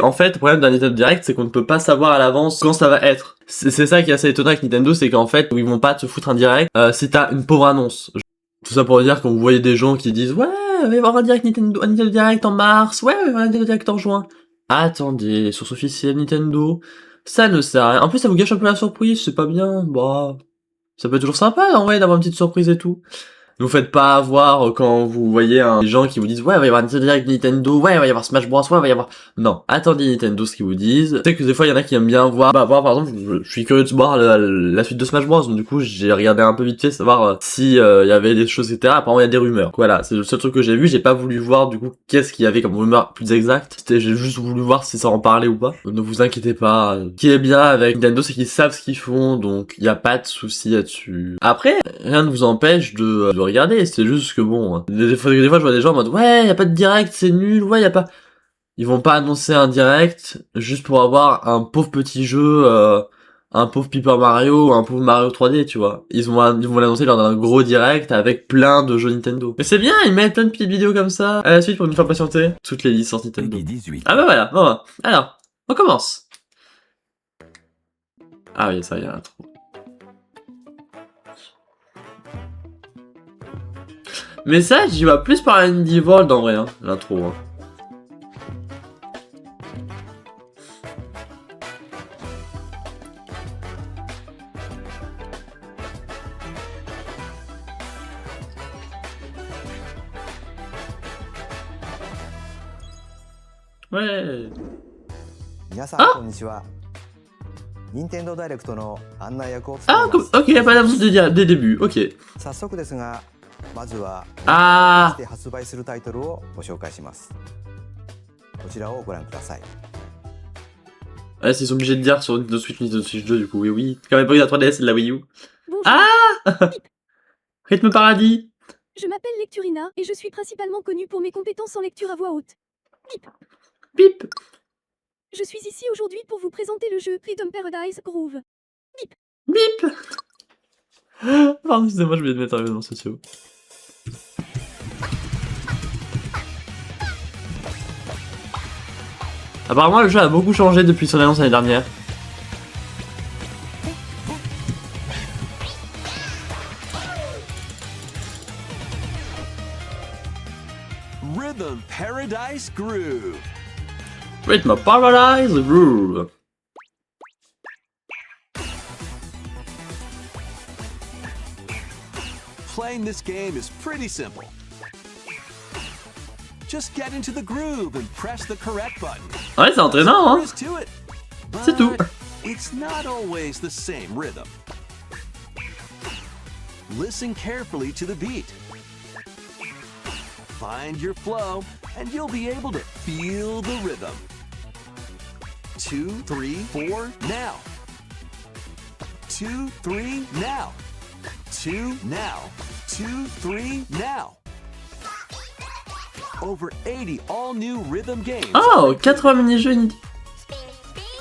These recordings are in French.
En fait, le problème d'un Nintendo Direct, c'est qu'on ne peut pas savoir à l'avance quand ça va être. C'est ça qui est assez étonnant avec Nintendo, c'est qu'en fait, ils vont pas te foutre un direct si t'as une pauvre annonce. Tout ça pour dire quand vous voyez des gens qui disent ouais, il va y avoir un Nintendo Direct en mars, ouais, il va y avoir un Nintendo Direct en juin. Attendez, les sources officielles Nintendo, ça ne sert à rien. En plus, ça vous gâche un peu la surprise, c'est pas bien. Bah, ça peut être toujours sympa, en vrai, d'avoir une petite surprise et tout. Ne vous faites pas avoir quand vous voyez des gens qui vous disent ouais, il va y avoir Nintendo Direct Nintendo, ouais, il va y avoir Smash Bros, ouais, il va y avoir... Non, attendez Nintendo ce qu'ils vous disent. Je sais que des fois, il y en a qui aiment bien voir... Bah, moi, par exemple, je suis curieux de voir la suite de Smash Bros, donc du coup, j'ai regardé un peu vite fait, savoir si il y avait des choses, etc. Apparemment, il y a des rumeurs. Voilà, c'est le seul truc que j'ai vu, j'ai pas voulu voir, du coup, qu'est-ce qu'il y avait comme rumeur plus exact. J'ai juste voulu voir si ça en parlait ou pas. Donc, ne vous inquiétez pas. Ce qui est bien avec Nintendo, c'est qu'ils savent ce qu'ils font, donc il y a pas de souci là-dessus. Après, rien ne vous empêche de regarder, c'est juste que bon, hein. Des fois je vois des gens en mode ouais, y a pas de direct, c'est nul, ouais, y a pas... Ils vont pas annoncer un direct juste pour avoir un pauvre petit jeu, un pauvre Paper Mario ou un pauvre Mario 3D, tu vois. Ils vont l'annoncer lors d'un gros direct avec plein de jeux Nintendo. Mais c'est bien, ils mettent plein de petites vidéos comme ça. À la suite pour nous faire patienter, toutes les licences Nintendo. Ah bah voilà, bon, alors, on commence. Ah oui, ça y a l'intro. Mais ça, j'y vois plus par Indie World en vrai, hein, l'intro. Hein. Ouais. 皆さんこんにちは。任天堂ダイレクトの案内役を務 Ah, めます。 ok, y a pas d'annonce dès début, ok. 早速ですが、まずはあで発売するタイトルをご紹介します。こちらをご覧ください。 Ouais, ils sont obligés de dire sur Nintendo Switch 2 du coup, oui, oui. Quand même pas eu la 3DS et de la Wii U. Bonjour, Ah Rythme Paradis. je m'appelle Lecturina et je suis principalement connue pour mes compétences en lecture à voix haute. Bip. Je suis ici aujourd'hui pour vous présenter le jeu Rhythm Paradise Groove. Bip. Pardon, excusez-moi, je voulais de mettre un événement sociaux. Apparemment, le jeu a beaucoup changé depuis son annonce l'année dernière. Rhythm Paradise Groove. Rhythm Paradise Groove. Playing this game is pretty simple. Just get into the groove and press the correct button. Ouais, c'est entraînant, hein. C'est tout. It's not always the same rhythm. Listen carefully to the beat. Find your flow, and you'll be able to feel the rhythm. 2, 3, 4, now. 2, 3, now. 2, now. 2, 3, now. Over 80 all-new rhythm games. Oh, 80 mini-jeux indie.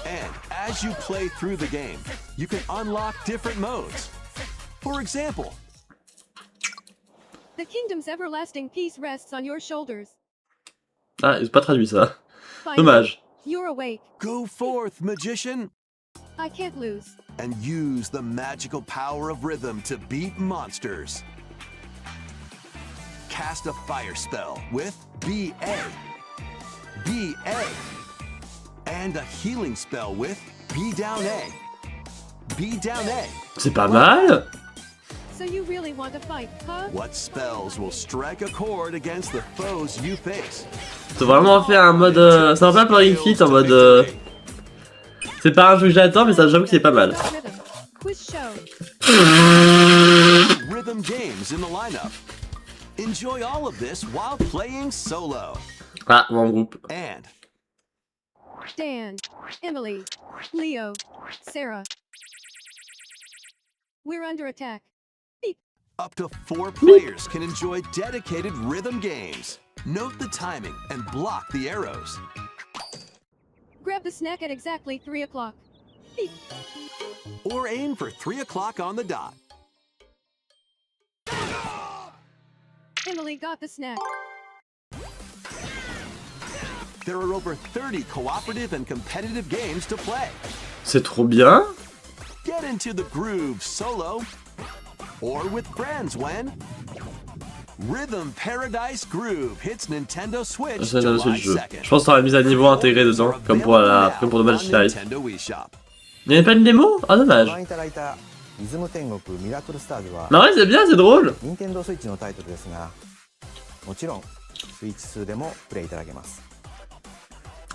And as you play through the game, you can unlock different modes. For example, The kingdom's everlasting peace rests on your shoulders. Ah, ils ont pas traduit ça. Finally, Dommage. you're awake. go forth, magician, I can't lose. and use the magical power of rhythm to beat monsters. Cast a fire spell with BA. BA. And a healing spell with B down A. B down A. C'est pas mal. So you really want to fight, huh? What spells will strike a chord against the foes you face? Faut vraiment faire un mode... C'est un peu un peu Ring Fit en mode... C'est pas un jeu que j'attends, mais ça j'avoue que c'est pas mal. Rhythm. Quiz show. Rhythm games in the lineup. Enjoy all of this while playing solo. Ah, ou en groupe. And Dan, Emily, Leo, Sarah. We're under attack. up to 4 players can enjoy dedicated rhythm games. Note the timing and block the arrows. Grab the snack at exactly 3 o'clock. Beep. Or aim for 3 o'clock on the dot. Emily got the snack. there are over 30 cooperative and competitive games to play. C'est trop bien. Get into the groove solo or with friends when Rhythm Paradise Groove hits Nintendo Switch C'est le July jeu. 2nd. Je pense qu'on aura la mise à niveau intégrée dedans, comme pour Double Life. Nintendo Wii Shop. Il n'y avait pas une démo? Ah ご dommage. 覧いただいたリズム天国ミラクルスターズはMais en vrai c'est bien, c'est drôle. 任天堂スイッチのタイトルですが、もちろんスイッチ2でもプレイいただけます。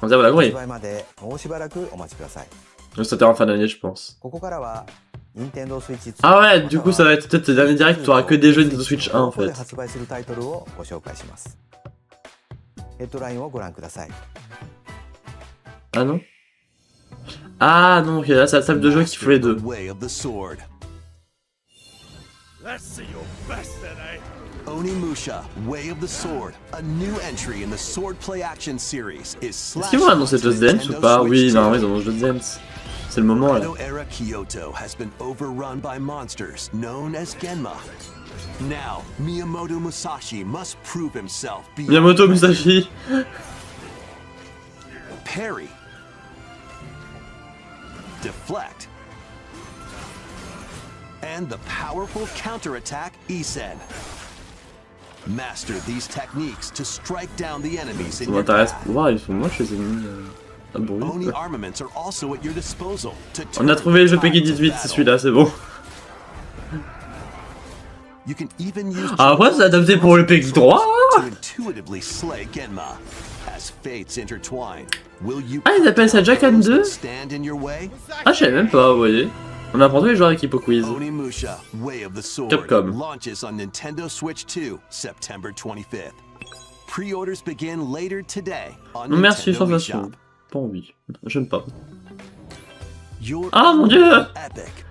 On dirait la 発 grille. 売までもうしばらくお待ちください。 C'était en fin d'année je pense. ここからは任天堂スイッチ2 Ah ouais, du coup ça va être peut-être le dernier direct, tu auras que des jeux Nintendo Switch 1 en ここで fait. 発売するタイトルをご紹介します。ヘッドラインをご覧ください。 Ah non? Ah non, ok, là c'est la table de jeu qui fait les deux. Way of the Sword. Let's see your best then, eh? Onimusha, Way of the Sword, a new entry in the Sword Play Action series, is Est-ce qu'ils vont annoncer Just Dance ou pas? Oui, non, ils ont Just Dance. C'est le moment là. Edo-era Kyoto has been overrun by monsters known as Genma. Now, Miyamoto Musashi must prove himself beyond Miyamoto Musashi. parry, deflect, and the powerful counterattack Isen. Master these techniques to strike down the enemies Ça in your m'intéresse. path. Wow, ils sont moches les ennemis. Ah bon, Oni oui. armaments are also at your disposal to On a turn trouvé le jeu time Peggy to 18, c'est battle. celui-là, c'est bon. You can even use Ah, après, c'est adapté pour le Peggy 3. to intuitively slay Genma. As fates intertwine, will you Ah, ils appellent ça Jack and 2? stand in your way? Ah, je savais même pas, vous voyez. On apprend tous les joueurs avec Hippo Quiz. Onimusha, Way of the Sword Capcom. launches on Nintendo Switch 2, September 25th. Pre-orders begin later today on Non, merci, Nintendo sans Wii façon. Shop. Pas envie. J'aime pas. Your Ah mon dieu!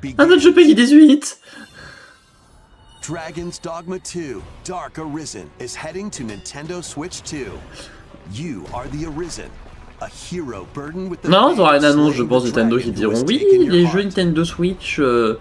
epic Un autre jeu begins. Peggy 18! Dragon's Dogma 2, Dark Arisen is heading to Nintendo Switch 2. You are the Arisen, a hero burdened with the Non, pain t'auras une of annonce, je slaying pense, the Nintendo dragon qui who diront has oui, taken your les heart. jeux Nintendo Switch sont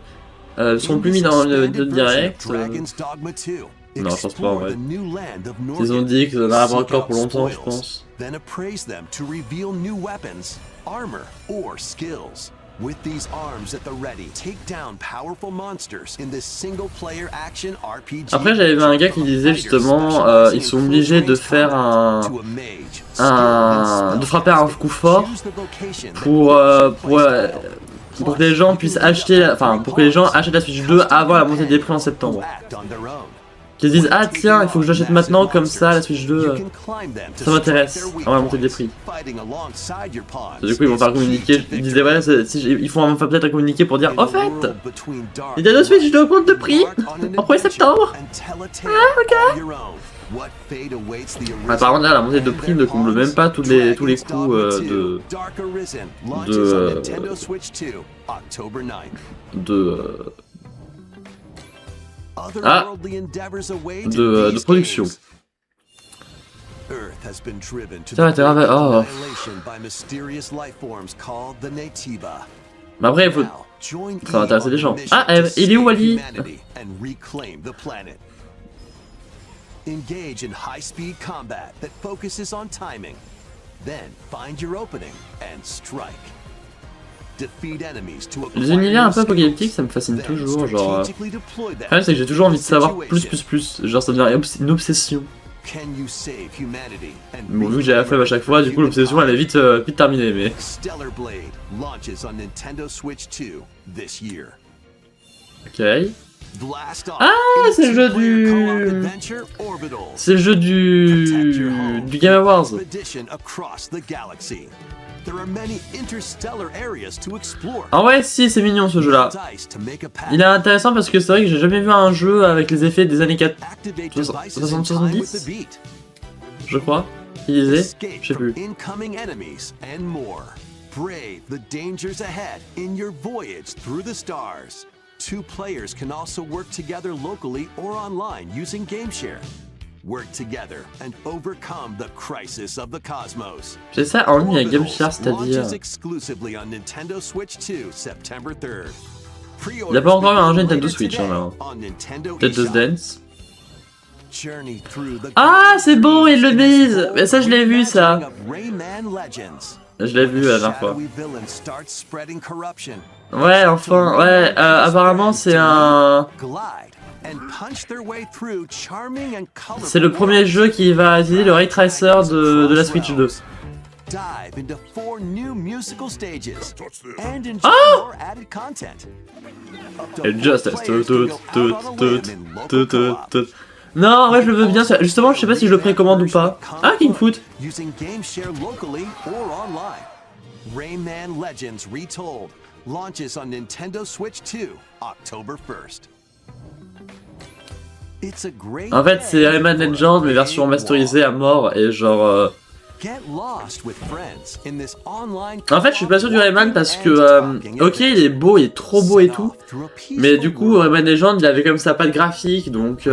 In plus mis this dans le expanded direct. version of Dragon's Dogma 2, Non, je pense pas, explore ouais. the new land of Ils ont Norgate, dit que ça n'arrivera seek encore out pour longtemps, je spoils, pense. then appraise them to reveal new weapons, armor, or skills. With these arms at the ready, take down powerful monsters in this single-player action RPG. Après, j'avais vu un gars qui disait justement, ils sont obligés de faire de frapper un coup fort pour que les gens puissent acheter, pour que les gens achètent la Switch 2 avant la montée des prix en septembre. Qu'ils se disent ah tiens, il faut que je l'achète maintenant comme ça la Switch 2, ça m'intéresse avant la montée des prix. Du coup ils vont faire communiquer, ils disaient ouais, ils font peut-être un communiqué pour dire au fait, Nintendo Switch 2 augmente de prix en 1er septembre. Ah ok. Apparemment là la montée de prix ne comble même pas tous les coûts de production. Ça va, t'es grave. Oh. Mais après, il faut. Ça va intéresser les gens. Ah, il est où Ali? Engage in high-speed combat that focuses on timing. Then find your opening and strike. Defeat enemies to acquire Les univers un peu skills, apocalyptiques, ça me fascine then toujours, genre. strategically deploy them Le problème, c'est que j'ai toujours envie de savoir in plus. situations. Genre, ça devient une obsession. Can you save humanity and Bon, vu que j'ai la flemme à chaque fois, du coup, l'obsession elle est vite terminée, mais. Stellar Blade launches on Nintendo Switch 2 this year. Ok. Blast off Ah, c'est le jeu 18-player co-op du. adventure Orbitals. C'est le jeu du Game Awards. Expedition across the galaxy. There are many interstellar areas to explore. Ah ouais, si, c'est mignon ce jeu là. Dice to make a path. Il est intéressant parce que c'est vrai que j'ai jamais vu un jeu avec les effets des années 4, Activate 60, devices in time with 70, the beat. je crois. Il disait, Escape je sais from plus. incoming enemies and more. Brave the dangers ahead in your voyage through the stars. Two players can also work together locally or online using GameShare. Work together and overcome the crisis of the cosmos. J'ai ça en ligne avec GameShare, Orbitals c'est-à-dire. launches exclusively on Nintendo Switch 2, September 3rd. Il n'y a pas encore eu un jeu Nintendo Switch, hein, là. on Nintendo Peut-être Just eShop. Dance. Journey through the Ah, c'est bon, ils le disent. Mais ça, je l'ai vu, ça. of Rayman Legends. Je l'ai vu la dernière fois. Shadowy villain starts spreading corruption. Ouais, enfin, ouais. Apparemment, c'est un... Glide and punch their way through charming and colorful C'est le premier jeu qui va utiliser le Ray Tracer de la Switch 2. Dive into 4 new musical stages and enjoy more added content. Up to Et just 4 as players can go out on a limb in local co-op. Non, ouais, je le veux bien. Justement, je sais pas si je le précommande ou pas. Ah, Kingfoot. Using game share locally or online. Rayman Legends Retold launches on Nintendo Switch 2, October 1st. It's a great En fait, c'est day Rayman for a Legends, mais version brave masterisée à mort et genre. Get lost with friends in this online En fait, je suis pas sûr du Rayman parce que, ok, il est beau, il est trop beau et tout, mais du coup, Rayman Legends, il avait comme ça pas de graphique, donc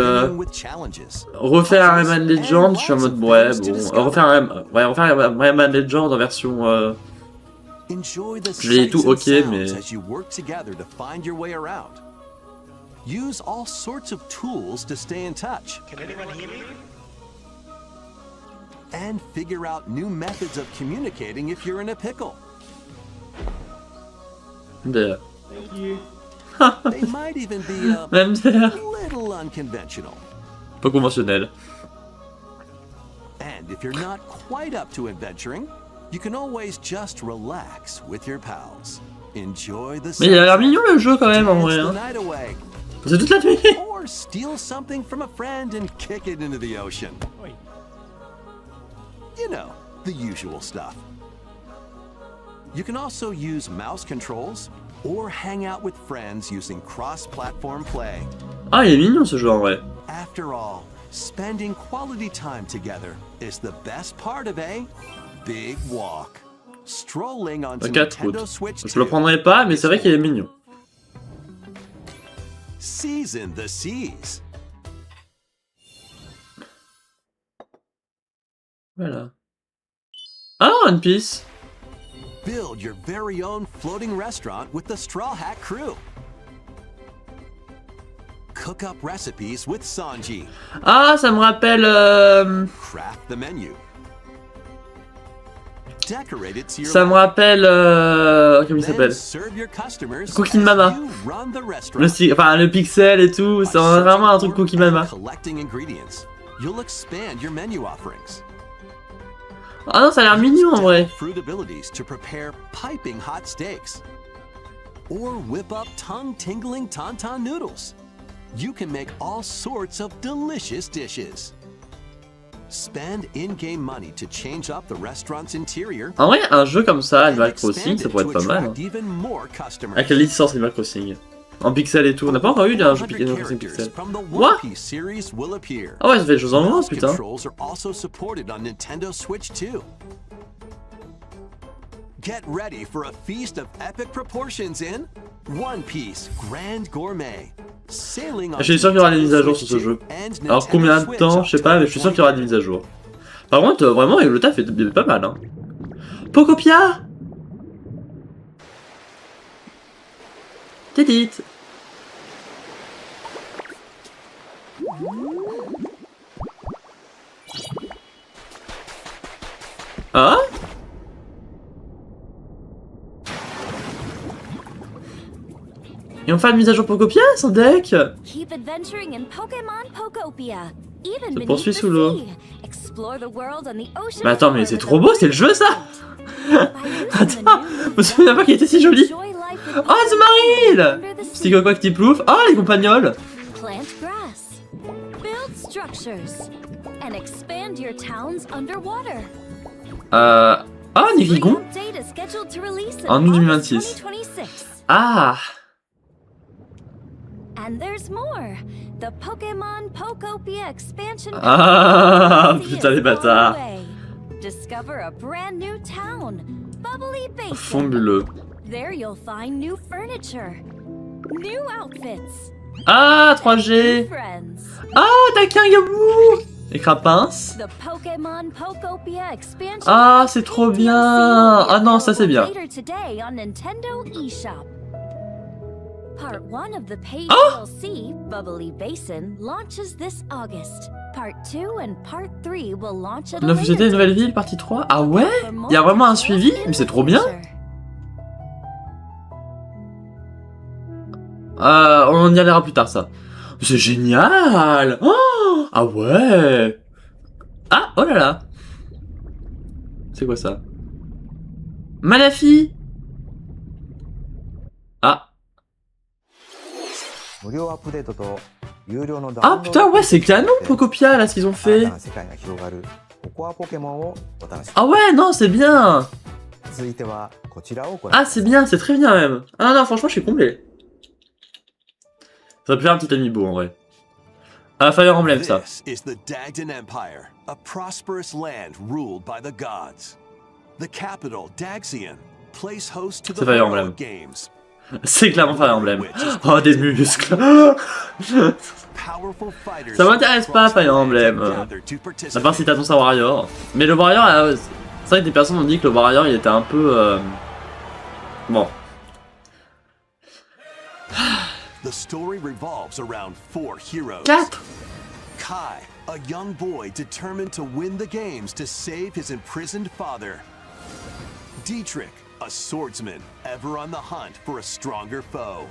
refaire un Rayman Legends, je suis en mode ouais, bon, refaire un Rayman Legends en version, j'ai tout ok, mais use all sorts of tools to stay in touch. Can anyone hear me? And figure out new methods of communicating if you're in a pickle. D'ailleurs. They might even be a Même d'ailleurs, little unconventional. pas conventionnel. And if you're not quite up to adventuring, you can always just relax with your pals. Enjoy the Mais il a l'air sunset, mignon le jeu quand même en dance vrai. the Hein. night away, C'est toute la nuit. or steal something from a friend and kick it into the ocean. Oi. You know, the usual stuff. You can also use mouse controls or hang out with friends using cross-platform play. Ah, il est mignon ce jeu en vrai. After all, spending quality time together is the best part of a big walk. Strolling onto Un 4 Nintendo routes. Switch Je le 2. prendrai pas, mais c'est vrai qu'il est mignon. Season the seas. Voilà. Ah, One Piece. Build your very own floating restaurant with the Straw Hat Crew. Cook up recipes with Sanji. Ah, ça me rappelle. Craft the menu. Decorate it to your Ça me rappelle. Comment il Then s'appelle? serve your customers Cooking as Mama. you run the restaurant. Enfin, le pixel et tout, c'est By vraiment un searching truc for Cookie and Mama. Collecting ingredients, you'll expand your menu offerings. Ah non, ça a l'air mignon en vrai. Fruit abilities to prepare piping hot steaks. Or whip up tongue-tingling tauntaun noodles. You can make all sorts of delicious dishes. Spend in-game money to change up the restaurant's interior. En vrai, un jeu comme ça, and Animal expand Crossing, ça it pourrait to être pas mal. attract Hein. even more customers. Avec la licence Animal Crossing. En pixel et tout. On n'a pas encore eu un jeu 100 Animal Crossing characters pixel. from the What? One Piece series will appear. Ah ouais, ça fait des choses en moins, Mouse putain. controls are also supported on Nintendo Switch 2. Get ready for a feast of epic proportions in One Piece Grand Gourmet. Sailing on Je suis sûr qu'il y aura des mises à jour sur ce Switch jeu. 2 and Alors Nintendo combien de Switch temps, je sais pas, mais je suis sûr qu'il y aura des mises à jour. Par contre, vraiment, le taf est pas mal. Hein. Pocopia Tédit. Ah Et on fait une mise à jour Pocopia, son deck. Keep adventuring in Pokemon Pokopia. Even Se beneath poursuit the sous l'eau. sea. Explore the world on the ocean Mais attends, mais floor c'est with trop a beau, c'est le jeu ça. By using the Attends, new je me souviens pas qu'il était si joli. Enjoy life with Oh, Azumarill under the sea. Petit coco qui plouf. Oh, les compagnols. Plant grass. Build structures. And expand your towns underwater. Ah, Nirigon. Free update is scheduled to release in En août August 2026. 2026. Ah. And there's more. The Pokemon Pokopia expansion Ah, pack putain, les is on bâtards. the way. Discover a brand new town, Bubbly Basin. Fonduleux. There you'll find new furniture, new outfits, Ah, new 3G. friends. Ah, taquin, yabou. Et crapins. The Pokemon Pokopia expansion Ah, pack c'est trop DLC bien. will be Ah non, ça c'est available bien. later today on Nintendo eShop. Part 1 of the paid Oh! DLC, Bubbly Basin, launches this August. Part 2 and Part 3 will launch at a Une later société, une nouvelle date. ville, partie 3. Ah ouais? Il y a vraiment un suivi? Mais c'est trop bien! On y reviendra plus tard, ça. C'est génial! Oh! Ah ouais! Ah! Oh là là! C'est quoi ça? Malafi! Ah! 無料アップデートと有料のダウン Ah ロード putain, ouais, c'est canon, Pocopia, là, ce qu'ils ont 新 fait! たな世界が広がるココアポケモンをお楽し Ah ouais, non, c'est bien! み続いてはこちらをご覧 Ah, c'est bien, c'est très bien même! Ah non, franchement, je suis comblé! Ça peut faire un petit amiibo en vrai. Ah, Fire Emblem, ça. This is the Dagdan Empire, a prosperous land ruled by the gods. The capital, Daxian, plays host to the C'est Fire Emblem. Heroic Games. C'est clairement Fire Emblem. Oh, des muscles! Powerful fighters Ça m'intéresse pas, across the Fire land Emblem. gather to À part participate. si t'annonces un Warrior. Mais le Warrior, c'est vrai que des personnes ont dit que le Warrior, il était un peu... Bon. The story revolves around 4 heroes. 4! Kai, a young boy determined to win the games to save his imprisoned father. Dietrich, a swordsman ever on the hunt for a stronger foe.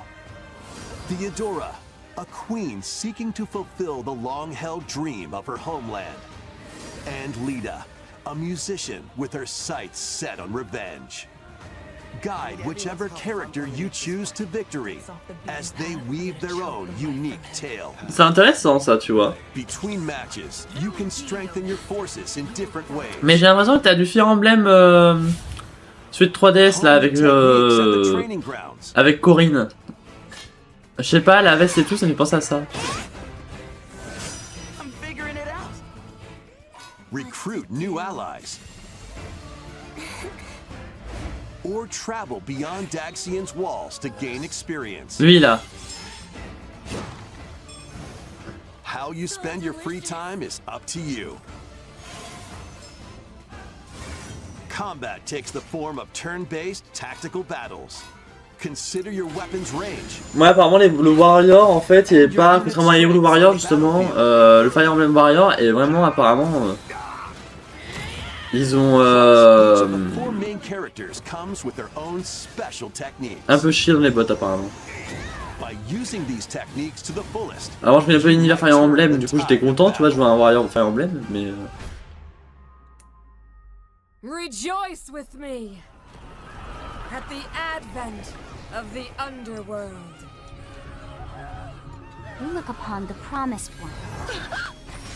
Theodora, a queen seeking to fulfill the long-held dream of her homeland. And Lita, a musician with her sights set on revenge. Guide whichever character you choose to victory as they weave their own unique tale. C'est intéressant ça, tu vois. Between matches, you can strengthen your forces in different ways. Mais j'ai l'impression que t'as du Fire Emblem... Celui de 3DS là, avec Corinne. Je sais pas, la veste et tout, ça me fait penser à ça. Recruit new allies. Or travel beyond Daxian's walls to gain experience. Lui là. How you spend your free time is up to you. Combat takes the form of turn-based tactical battles. Consider your weapon's range. Ouais, apparemment le Warrior en fait, il est pas, contrairement à Hyrule Warrior justement, le Fire Emblem Warrior est vraiment apparemment... ils ont Each of the 4 main characters comes with their own special techniques. un peu chier dans les bottes apparemment. By using these techniques to the fullest. Avant je connais pas l'univers Fire Emblem, du coup j'étais content, tu vois, je vois un Warrior Fire Emblem, mais... Rejoice with me at the advent of the underworld. We look upon the promised one,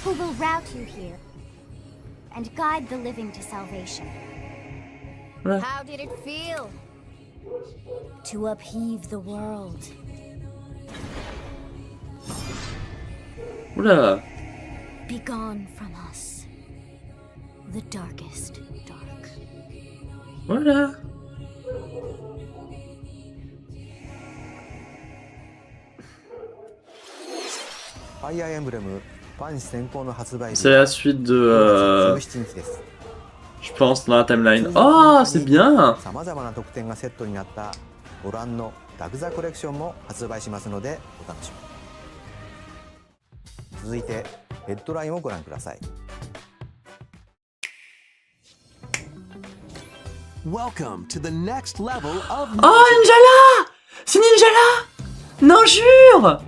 who will route you here and guide the living to salvation. Ouais. How did it feel to upheave the world? Oula. Be gone from us, the darkest dark. Voilà. Fire Emblem ファン先行の発売日 C'est la suite de... 17日です。 je pense dans la timeline. Oh, c'est bien. さまざまな特典がセットになったご覧のダグザコレクションも発売しますのでお楽しみに。続いてヘッドラインをご覧ください。 Welcome to the next level of Oh, Ninjala! C'est Ninjala! Non, jure!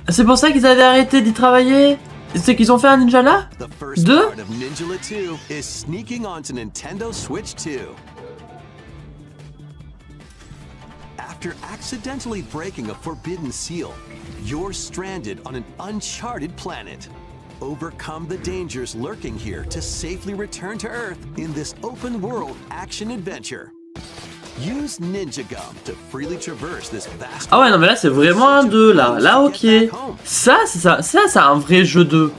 C'est pour ça qu'ils avaient arrêté d'y travailler? C'est qu'ils ont fait un Ninjala? The first Deux? part of Ninjala 2 is sneaking onto Nintendo Switch 2. After accidentally breaking a forbidden seal, you're stranded on an uncharted planet. Overcome the dangers lurking here to safely return to Earth in this open-world action-adventure. Use Ninja Gum to freely traverse this vast. Ah ouais, non mais là c'est vraiment un 2 là. Là ok. Ça c'est un vrai jeu 2.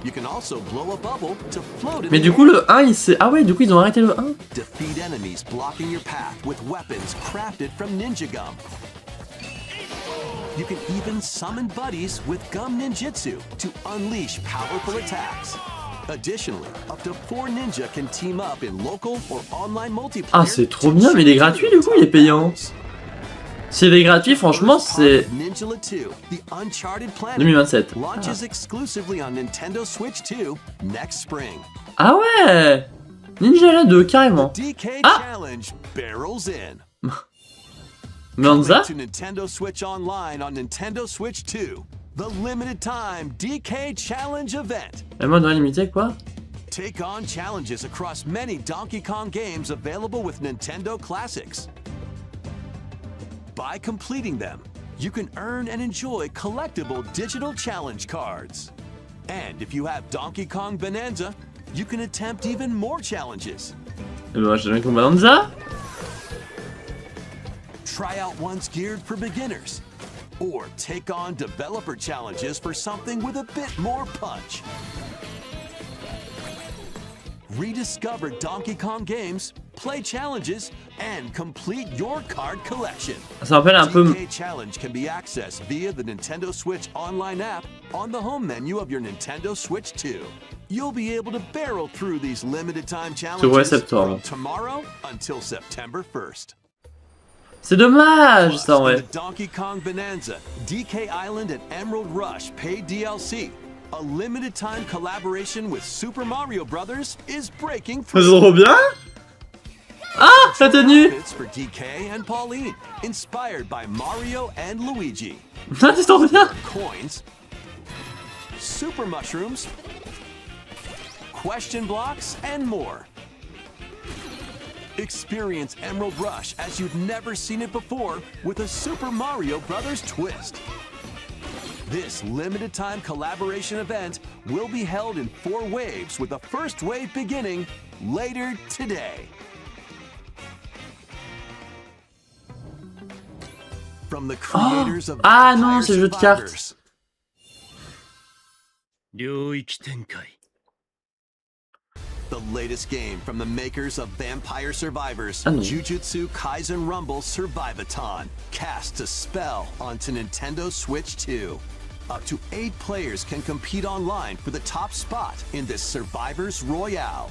You can also blow a bubble to float in Mais the du air. coup le 1 il s'est... Ah ouais, du coup ils ont arrêté le 1. Defeat enemies blocking your path with weapons crafted from Ninja Gum. You can even summon buddies with Gum Ninjutsu to unleash powerful attacks. Additionally, up to 4 ninja can team up in local or online multiplayer. Ah, c'est trop bien, mais il est gratuit du coup, il est payant. S'il est gratuit, franchement, c'est Ninjala 2, The Uncharted Planet 2027. launches exclusively on Nintendo Switch 2 next spring. Ah ouais, Ninjala 2, carrément. DK Ah! Challenge barrels in. Manza? To Nintendo Switch Online on Nintendo Switch 2. The limited time DK Challenge event. La mode illimité, quoi? Take on challenges across many Donkey Kong games available with Nintendo Classics. By completing them, you can earn and enjoy collectible digital challenge cards. And if you have Donkey Kong Bonanza, you can attempt even more challenges. Eh ben, j'ai bien Bonanza. Try out ones geared for beginners. Or take on developer challenges for something with a bit more punch. Rediscover Donkey Kong games, play challenges, and complete your card collection. Ça rappelle un peu. DK Challenge can be accessed via the Nintendo Switch Online app on the home menu of your Nintendo Switch 2. You'll be able to barrel through these limited time challenges from tomorrow until September 1st. C'est dommage, ça, ouais. Donkey Kong Bonanza, DK Island and Emerald Rush paid DLC. A limited time collaboration with Super Mario Brothers is breaking C'est through. trop bien. Ah, la tenue. Outfits for DK and Pauline, inspired by Mario and Luigi. Ah, c'est trop bien. Coins, super mushrooms, question blocks, and more. Experience Emerald Rush as you've never seen it before with a Super Mario Brothers twist. This limited time collaboration event will be held in 4 waves with the first wave beginning later today. From the creators of Ah non, Vampire c'est le jeu de cartes. Survivors. 領域展開 The latest game from the makers of Vampire Survivors, Ah non. Jujutsu Kaisen Rumble Survivathon, casts a spell onto Nintendo Switch 2. Up to 8 players can compete online for the top spot in this Survivors Royale.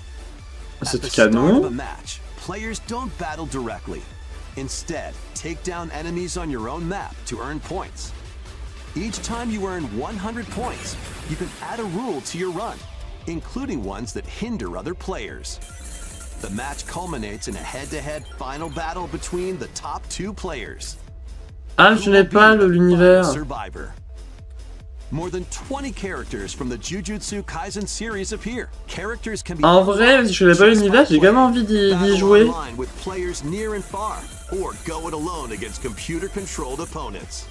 At C'est the start of a canon. match, players don't battle directly. Instead, take down enemies on your own map to earn points. Each time you earn 100 points, you can add a rule to your run, including ones that hinder other players. The match culminates in a head-to-head final battle between the top 2 players. Ah, je n'ai pas l'univers. Survivor. More than 20 characters from the Jujutsu Kaisen series appear. Characters can be En vrai, même si je connais pas l'univers, j'ai quand même envie d'y jouer. online with players near and far, or go it alone against computer-controlled opponents.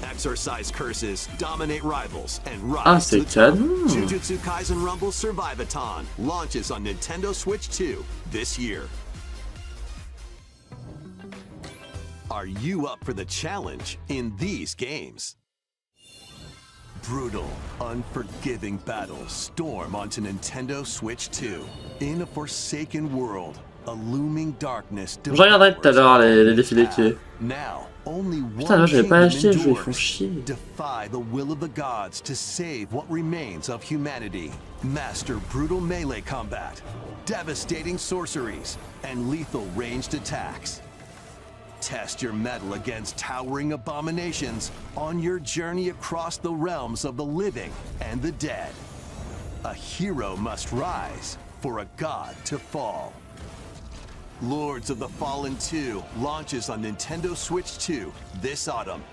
Exorcise curses, dominate rivals, and rise Ah, to c'est the top. canon. Jujutsu Kaisen Rumble Survivathon launches on Nintendo Switch 2 this year. Are you up for the challenge in these games? Brutal, unforgiving battles storm onto Nintendo Switch 2. In a forsaken world, a looming darkness Je regarderai tout à l'heure les défilés qui est. Now, only Putain, là, one je l'ai pas acheté, kingdom je vais endures. font chier. Defy the will of the gods to save what remains of humanity. Master brutal melee combat, devastating sorceries, and lethal ranged attacks. Test your mettle against towering abominations on your journey across the realms of the living and the dead. A hero must rise for a god to fall. Lords of the Fallen 2 launches on Nintendo Switch 2 this autumn.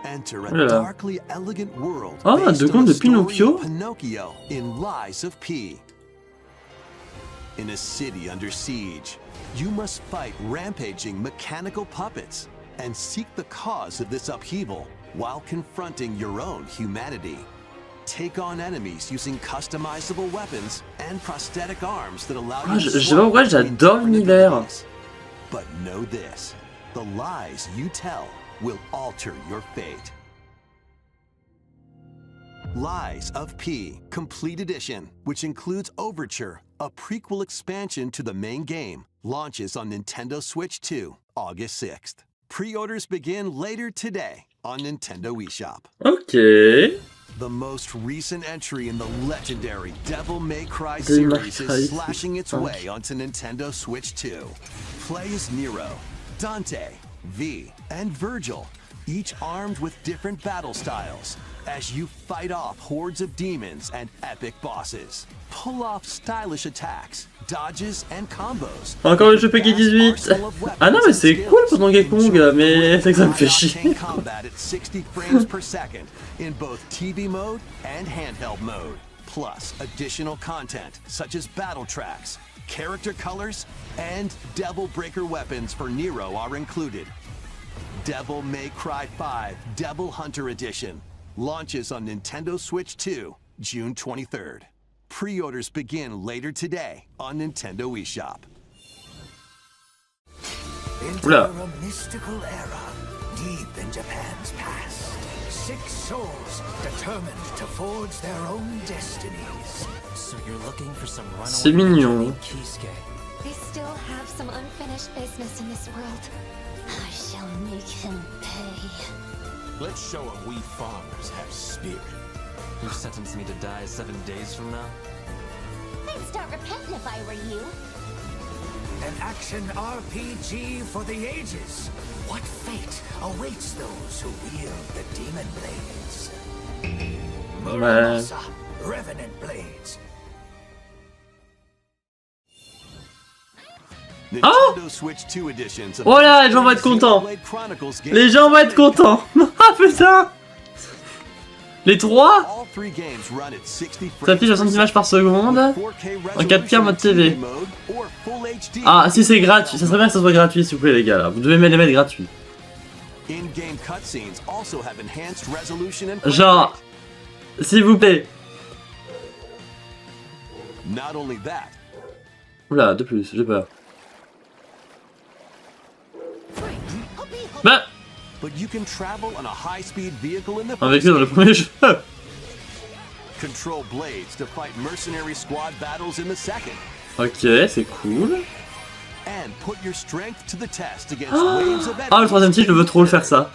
Enter a Oh là là. darkly elegant world Ah, based de on contes the de story Pinocchio. of Pinocchio in Lies of P. In a city under siege, you must fight rampaging mechanical puppets and seek the cause of this upheaval while confronting your own humanity. Take on enemies using customizable weapons and prosthetic arms that allow Ah, you je to sais pas pourquoi swap between j'adore different l'univers. abilities. But know this, the lies you tell will alter your fate. Lies of P Complete Edition, which includes Overture, a prequel expansion to the main game, launches on Nintendo Switch 2, August 6th. Pre-orders begin later today. on Nintendo eShop. Ok. The most recent entry in the legendary Devil May Cry Devil May series Cry is slashing its 5. way onto Nintendo Switch 2. Play as Nero, Dante, V, and Virgil, each armed with different battle styles, as you fight off hordes of demons and epic bosses. Pull off stylish attacks, dodges, and combos. Encore le jeu Peggy 18. Ah non mais c'est cool pour Donkey Kong, mais c'est que ça me fait chier. Combat at 60 frames per second in both TV mode and handheld mode. Plus additional content such as battle tracks, character colors, and Devil Breaker weapons for Nero are included. Devil May Cry 5 Devil Hunter Edition launches on Nintendo Switch 2, June 23rd. Pre-orders begin later today on Nintendo eShop. Oula. Enter a mystical era deep in Japan's past. 6 souls determined to forge their own destinies. So you're looking for some C'est mignon. I still have some unfinished business in this world. I shall make him pay. Let's show him we farmers have spirit. You sentenced me to die 7 days from now? I'd start repenting if I were you. An action RPG for the ages. What fate awaits those who wield the demon blades? Muramasa, Revenant Blades. Nintendo Switch 2 editions of Voilà, les gens vont être contents. Xenoblade Chronicles Les gens vont être contents. Ah putain. Les 3 All 3 games run at 60 ça affiche 60 images par seconde. with 4K En 4K en mode TV. mode or Full HD. Ah si c'est gratuit, ça serait bien que ça soit gratuit s'il vous plaît les gars là. Vous devez les mettre gratuits. In-game cutscenes also have enhanced resolution and frame Genre, s'il vous plaît. rate. Not only that, Oula, de plus, j'ai peur. Bah, but you can travel on a high-speed vehicle in the on a vécu first dans le game. premier jeu. Control blades to fight mercenary squad battles in the second. Ok, c'est cool. And put your strength to the test against waves of Ah, le troisième titre, je veux trop le faire ça.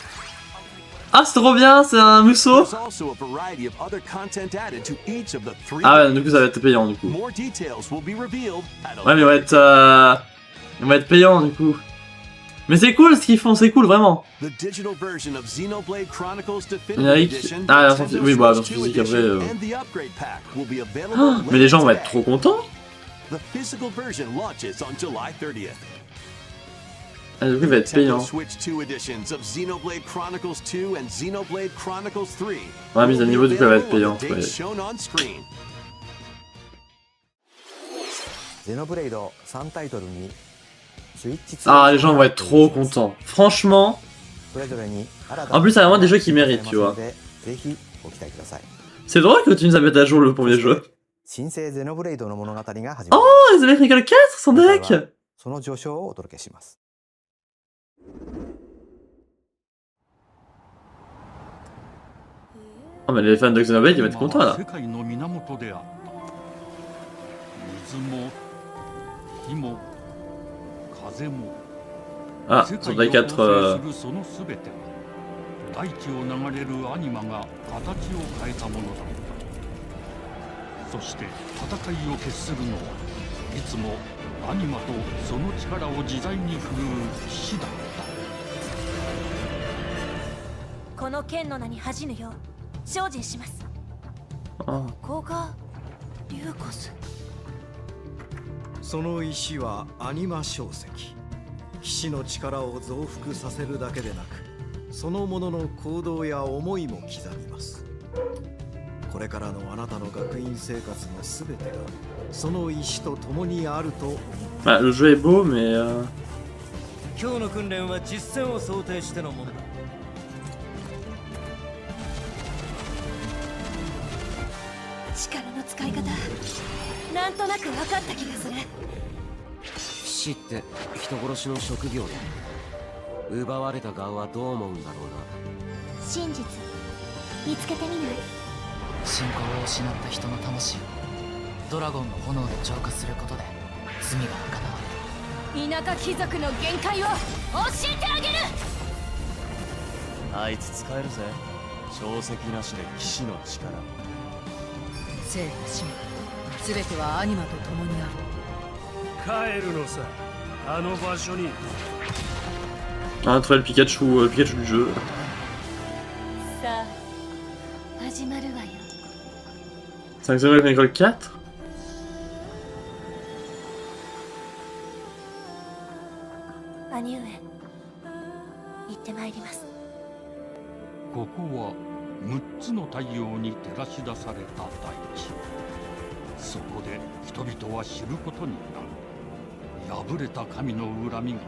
Ah, c'est trop bien, c'est un mousseau. There's also a variety of other content added to each of the 3 Ah ouais, du coup ça va être payant du coup. More details will be revealed at a Ouais, mais on va être payant du coup. Mais c'est cool ce qu'ils font, c'est cool vraiment. The digital version of Xenoblade Chronicles Definitive Numérique. Edition, Ah, la Nintendo sortie- oui, bah, Switch dans 2 physique, après, Edition, and the upgrade pack will be available Mais les gens vont later être today. trop contents. The physical version launches on July 30th. Ah, du coup il va être Nintendo payant. Switch 2 editions of Xenoblade Chronicles 2 and Xenoblade Chronicles 3. Ouais, mise à will be niveau du coup elle va être available on payante. the dates Ouais. shown on screen. ゼノブレイド3タイトルにスイッチ2 Ah, les gens vont être trop contents. Franchement, それぞれに新たな en plus c'est vraiment des jeux qui méritent, tu vois. ぜひご期待ください。 C'est drôle que tu nous as mis à jour le premier jeu. 新生ゼノブレイドの物語が始まります。 Oh, ils avaient écrit que le 4 son 今回 deck. はその序章をお届けします。 Oh, mais les fans de Xenoblade ils vont être contents là. 世界の源であった水も火も風も Ah, 世 sur 界 les を 4. 構成するそのすべては大地を流れるアニマが形を変えたものだったそして戦いを決するのはいつもアニマとその力を自在に振るう騎士だったこの剣の名に恥じぬよう精進します。 Oh. ここがリューコス。その石はアニマ小石。騎士の力を増幅させるだけでなく、そのものの行動や思いも刻みます。これからのあなたの学院生活のすべてがその石と共にあると。Bah, le jeu est beau, mais. 今日の訓練は実戦を想定してのものだ。力の使い方、なんとなく分かった気がする。騎士って人殺しの職業だ。奪われた側はどう思うんだろうな。真実見つけてみない？信仰を失った人の魂をドラゴンの炎で浄化することで罪が賄われる。田舎貴族の限界を教えてあげる。あいつ使えるぜ。小石なしで騎士の力。生と死も全てはアニマと共にある。帰るのさ、あの場所に。 Ah, trouver le Pikachu du jeu. さあ始まるわよ。 5 secondes avec l'école 4. 兄上行ってまいります。ここは6つの太陽に照らし出された大地。そこで人々は知ることになる。破れた神の恨みが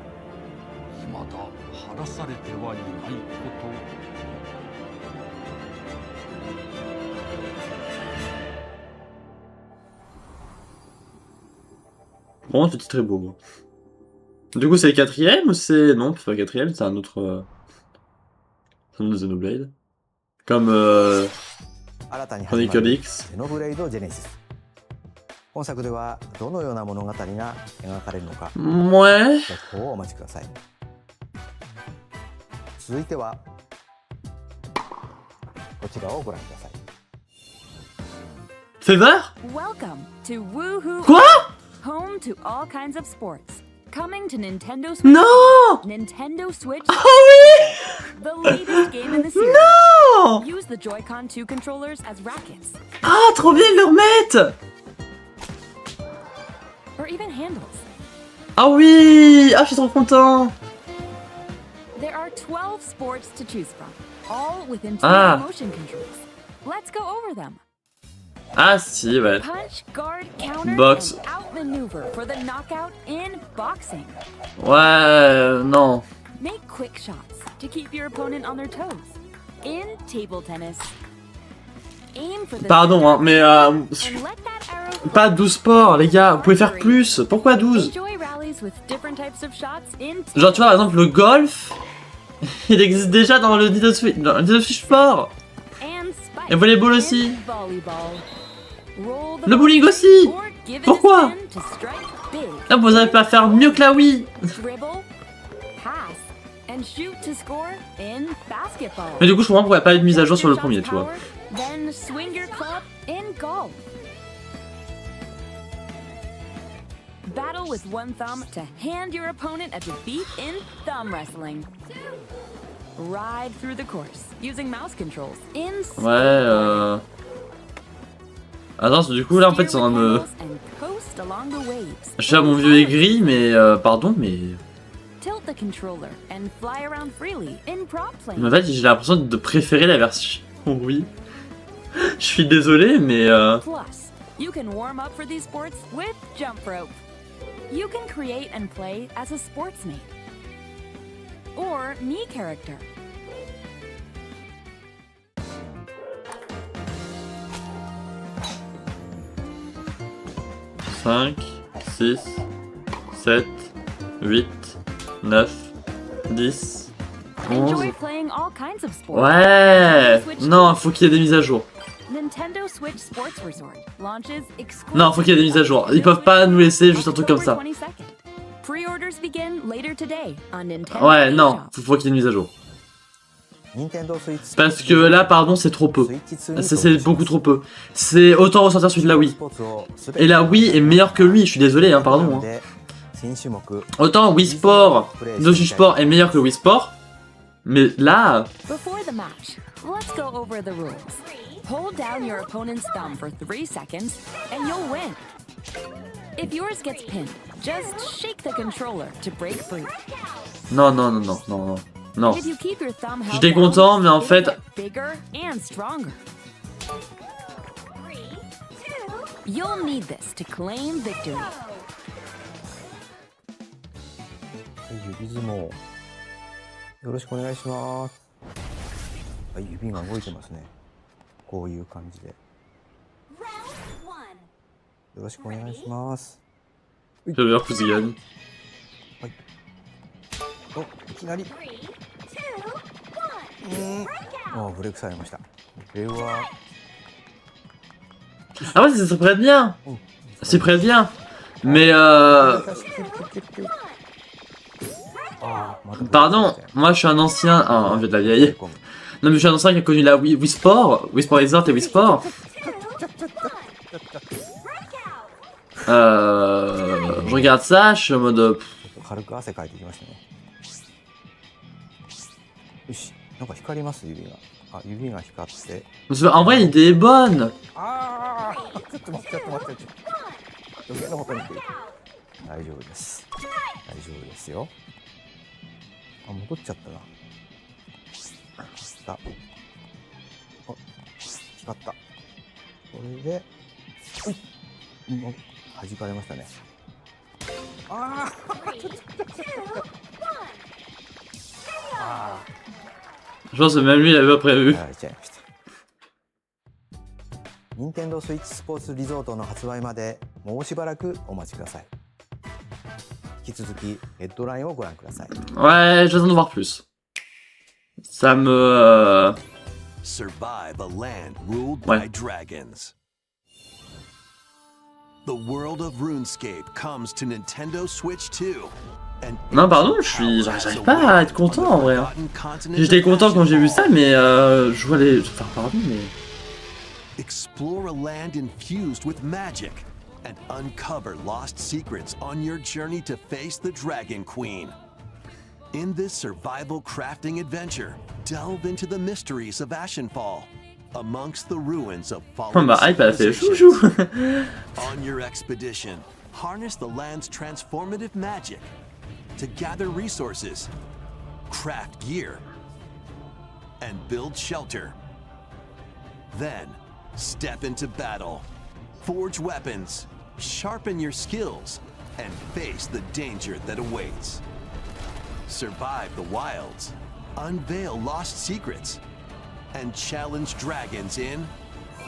未だ晴らされてはいないこと。 Bon, c'est très beau. Du coup, c'est le 4ème ou c'est... Non, c'est pas le 4ème, c'est un autre... C'est un autre Xenoblade. Comme... Chronicle X. ゼノブレイド・ジェネシス。本作ではどのような物語が描かれるのか、Ouais. 続報をお待ちください。続いてはこちらをご覧ください。 Fever? Welcome to Woohoo! Quoi? Home to all kinds of sports. Coming to Nintendo Switch. Non! Nintendo Switch. Ah oui! The latest game in the series. Non! Use the Joy-Con 2 controllers as rackets. Ah, trop bien, ils le remettent! Or even handles. Ah oui! Ah, je suis trop content! There are 12 sports to choose from, all with intuitive motion controls. Let's go over them. Ah si, ouais. Punch, guard, counter, Box. and outmaneuver for the knockout in boxing. Ouais, non. Make quick shots to keep your opponent on their toes. In table tennis, aim for the Pardon, hein, mais and let that arrow pas 12 sports, les gars. Vous pouvez faire plus. Pourquoi 12? enjoy rallies with different types of shots in Genre, tu vois, par exemple, le golf, il existe déjà dans le Nintendo Switch, Sport. and spike Et volleyball in aussi. volleyball. Roll the Le bowling ball aussi. or give it a Pourquoi? spin to strike big. Là, vous n'allez pas faire mieux que la Wii. Dribble, pass, and shoot to score in basketball. Mais du coup, je comprends pourquoi il n'y a pas eu de mise à jour sur le premier, tu vois. Then swing your club in golf. Battle with one thumb to hand your opponent a defeat in thumb wrestling. Ride through the course using mouse controls in Ouais, Attends, du coup, là, en fait, c'est en train de... and coast along the waves. Je sais, mon vieux aigri, mais... pardon, mais... Tilt the controller and fly around freely in prop playing. Mais en fait, j'ai l'impression de préférer la version oui. Je suis désolé, mais... Plus, you can warm up for these sports with jump rope. You can create and play as a sportsmate or me character. Cinq, 6, 7, 8, 9, 10, 11... Enjoy playing all kinds of sports. Ouais. Non, faut qu'il y ait des mises à jour. Nintendo Switch Sports Resort launches Non, faut qu'il y ait des mises à jour. Ils peuvent pas nous laisser juste un truc comme ça. Pre-orders begin later today on Nintendo. Ouais, non, faut qu'il y ait une mise à jour. Parce que là, pardon, c'est trop peu. C'est beaucoup trop peu. C'est autant ressortir celui de la Wii. Et la Wii est meilleure que lui, je suis désolé, hein, pardon. Hein. Autant Wii Sport, Nintendo Switch Sport est meilleur que Wii Sport. Mais là... Before the match, let's go over the rules. Hold down your opponent's thumb for 3 seconds and you'll win. If yours gets pinned, just shake the controller to break free. Non, non, non, non, non, non. Non. If you keep your thumb held J'étais down, content, mais en it'll fait... get bigger and stronger. You'll need this to claim victory. 指相撲よろしくお願いします。はい、指が動いてますね。こういう感じで。よろしくお願いします。Je veux que tu gagnes. はい。お、いきなり。Oh,ブレイクされました。これは。Ah ouais, ça se prête bien. C'est prête bien. Mais Pardon, moi je suis un ancien, un vieux de la vieille. Non mais je suis un ancien qui a connu la Wii Sport, Wii Sport Resort et Wii Sport. Je regarde ça, je suis en mode... 軽く汗かいてきましたね。よし、なんか光ります指が。あ、指が光って。En vrai l'idée est bonne. ああ、ちょっと待って。余計なことにってる。大丈夫です。大丈夫ですよ。あ、戻っちゃったな。あ、光った。これで、弾かれましたね。ああ、ちょっと。Je pense que même lui il avait pas prévu. やられちゃいました。任天堂スイッチスポーツリゾートの発売までもうしばらくお待ちください。引き続きヘッドラインをご覧ください。Ouais, j'attends de voir plus. Ça me... Survive a land ruled by dragons. The world of RuneScape comes to Nintendo Switch 2. Non pardon, j'arrive pas à être content en vrai. J'étais content quand j'ai vu ça, mais je vois les... Enfin pardon, mais... Explore a land infused with magic and uncover lost secrets on your journey to face the Dragon Queen. In this survival crafting adventure, delve into the mysteries of Ashenfall, amongst the ruins of fallen civilizations. On your expedition, harness the land's transformative magic to gather resources, craft gear, and build shelter. Then, step into battle, forge weapons, sharpen your skills, and face the danger that awaits. Survive the wilds, unveil lost secrets, and challenge dragons in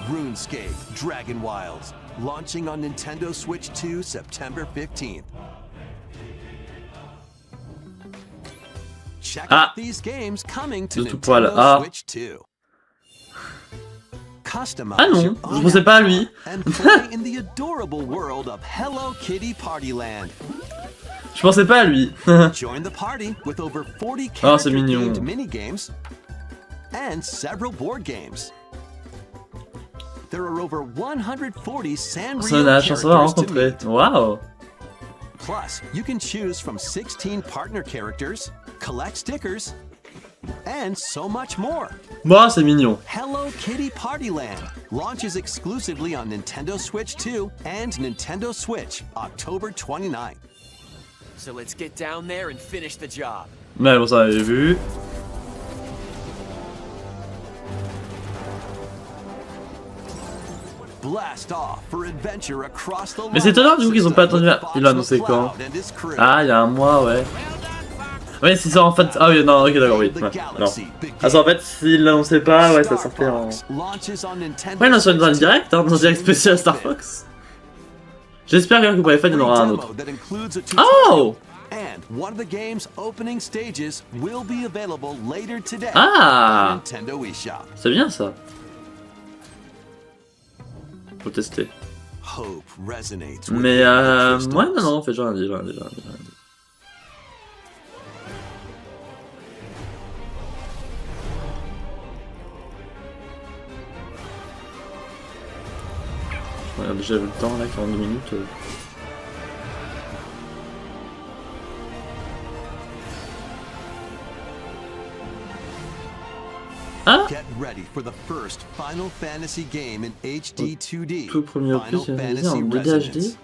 RuneScape Dragon Wilds, launching on Nintendo Switch 2 September 15th. Check out these games coming to Nintendo Switch 2. Ah non, je pensais pas à lui. And play in the adorable world of Hello Kitty Party Land. Je pensais pas à lui. Join the party with over 40 Oh, c'est mignon. character-themed mini-games and several board games. There are over 140 Sanrio Ça n'a chance de characters to rencontrer. meet. Waouh. Plus, you can choose from 16 partner characters, collect stickers, and so much more. Bah, c'est mignon. Hello Kitty Party Land launches exclusively on Nintendo Switch 2 and Nintendo Switch October 29th. So let's get down there and finish the job. Mais bon, ça avait vu. Blast off for adventure across the Mais c'est étonnant du coup qu'ils ont pas attendu. Il l'a annoncé quand? Ah, il y a un mois, ouais. Ouais, c'est ça en fait. Ah oui, non, ok, d'accord, oui. Ouais, non. Ah, ça en fait, s'il l'annonçait pas, ouais, ça sortait en. Ouais, non, sur une direct, hein, dans un direct spécial Star Fox. J'espère que pour les fans, il y en aura un autre. Oh! And one of the game's opening stages will be available later today Ah! on Nintendo eShop. C'est bien ça. Faut tester. Hope resonates with Mais the ouais, non, on fait genre lundi. Je regarde déjà le temps là, 42 minutes. Ah! Get ready for the first Final Fantasy game in HD 2D. Tout premier opus, il y a en DDHD.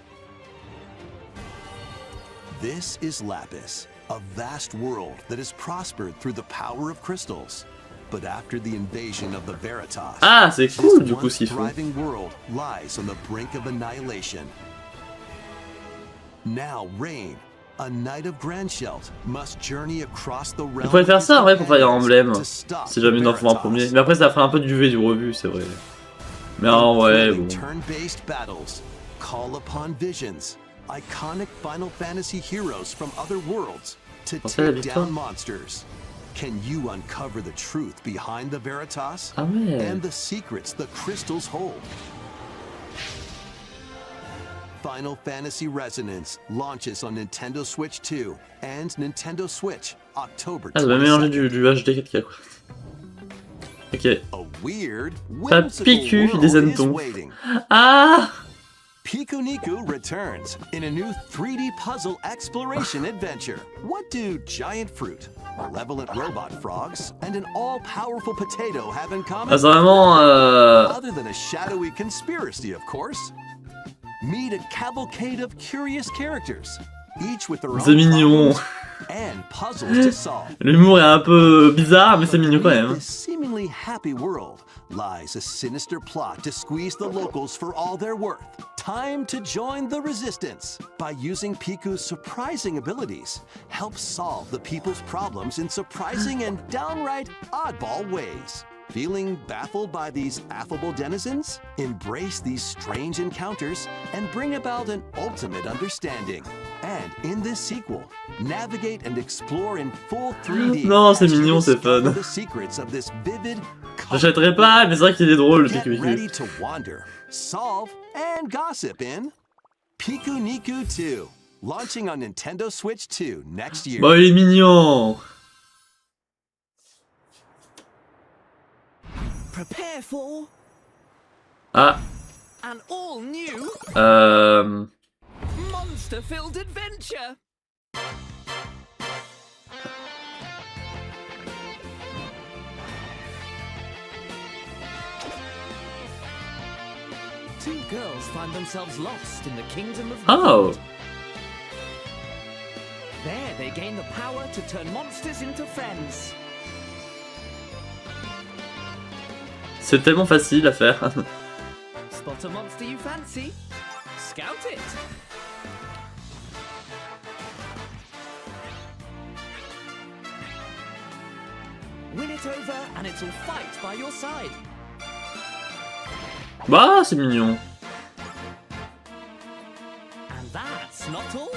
This is Lapis, a vast world that has prospered through the power of crystals. But after the invasion of the Veritas, ah, c'est cool du coup this s'il faut. thriving world lies on the brink of annihilation. Now Rain, a knight of Grandshelt, must journey across the realm. Il faudrait faire ça en vrai pour Fire Emblem, si jamais il en faut un premier. Mais après ça ferait un peu du V du revu, c'est vrai. Mais en vrai, bon. Turn-based battles, call upon visions, iconic Final Fantasy heroes from other worlds to take down monsters. Can you uncover the truth behind the Veritas Ah ouais. and the secrets the crystals hold? Final Fantasy Resonance launches on Nintendo Switch 2 and Nintendo Switch October 22nd. Ah, ça va mélanger du HD 4K quoi. Ok. A weird, Pas whimsical Piku des world is hannetons. waiting. Ah! Piku Niku returns in a new 3D puzzle exploration adventure. What do giant fruit, malevolent robot frogs, and an all-powerful potato have in common? Ah, c'est vraiment Other than a shadowy conspiracy, of course. Meet a cavalcade of curious characters, each with their own c'est mignon. problems and puzzles to solve. L'humour est un peu bizarre, mais c'est mignon quand même. In this seemingly happy world lies a sinister plot to squeeze the locals for all they're worth. Time to join the resistance. By using Piku's surprising abilities, help solve the people's problems in surprising and downright oddball ways. Feeling baffled by these affable denizens? Embrace these strange encounters and bring about an ultimate understanding. And in this sequel, navigate and explore in full 3D. Non, c'est as you mignon, c'est discover fun. the secrets of this vivid, J'achèterai pas, mais c'est vrai qu'il est drôle le Get Piku ready Niku. to wander, solve, and gossip in Piku Niku 2, launching on Nintendo Switch 2 next year. Bah, il est mignon. Prepare for Ah. an all-new monster-filled adventure. Two girls find themselves lost in the kingdom of Oh. There they gain the power to turn monsters into friends. C'est tellement facile à faire. Spot a monster you fancy? Scout it! Win it over and it'll fight by your side. Bah, c'est mignon. And that's not all.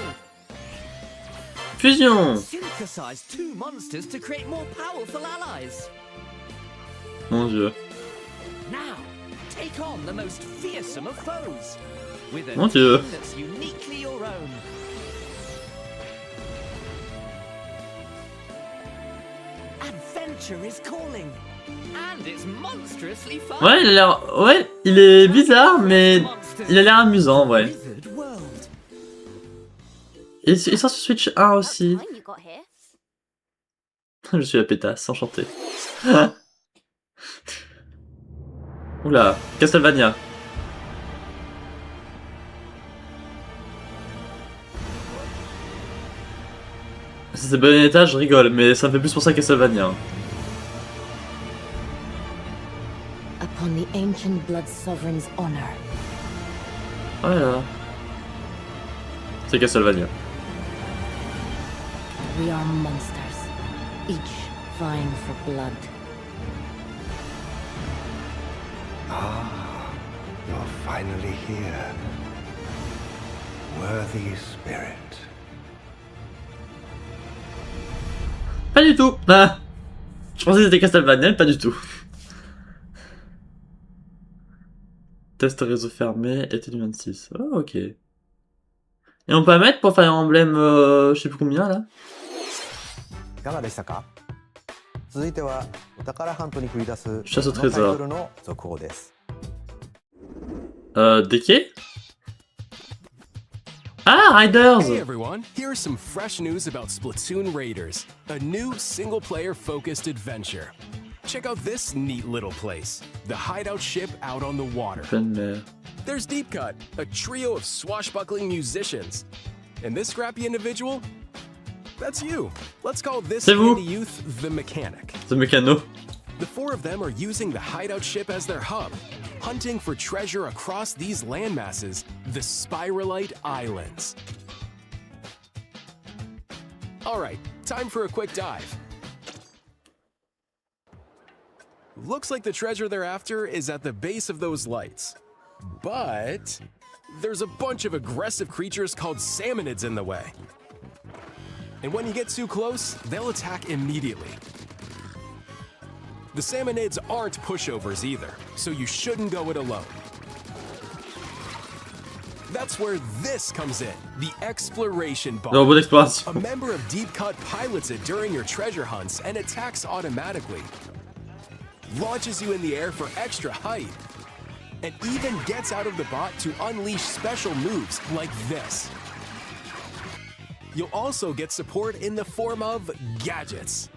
Fusion. Synthesize two monsters to create more powerful allies. Mon dieu. Now, take on the most fearsome of foes. With a Mon dieu. team that's uniquely your own. Adventure is calling. And it's monstrously fun. Ouais, il a l'air... Ouais, il est bizarre, mais il a l'air amusant, ouais. Et il sort sur Switch 1 aussi. Je suis la pétasse, enchanté. Oula, Castlevania. Si c'est Bayonetta, je rigole, mais ça me fait plus pour ça Castlevania. Upon the ancient blood sovereign's honor. Voilà. C'est Castlevania. We are monsters, each vying for blood. Ah, you're finally here. Worthy spirit. Pas du tout. Ah. Je pensais que c'était Castlevania, pas du tout. Test réseau fermé, été du 26. Oh, ok. Et on peut la mettre pour Fire Emblem, je sais plus combien là. いかがでしたか？続いてはお宝ハントに繰り出す Chasse au このタイ trésor. トルの続報です。Deke? Ah, Riders! Hey everyone, here's some fresh news about Splatoon Raiders, a new single-player focused adventure. Check out this neat little place, the hideout ship out on the water. There's Deep Cut, a trio of swashbuckling musicians. And this scrappy individual? That's you. Let's call this C'est vous. handy youth the Mechanic. The Mécano. The four of them are using the hideout ship as their hub, hunting for treasure across these landmasses, the Spiralite Islands. Alright, time for a quick dive. Looks like the treasure they're after is at the base of those lights. But there's a bunch of aggressive creatures called salmonids in the way. And when you get too close, they'll attack immediately. The salmonids aren't pushovers either, so you shouldn't go it alone. That's where this comes in, the exploration bar. Non, bonne exploration. A member of Deep Cut pilots it during your treasure hunts and attacks automatically. Launches you in the air for extra height. And even gets out of the bot to unleash special moves like this. You'll also get support in the form of gadgets.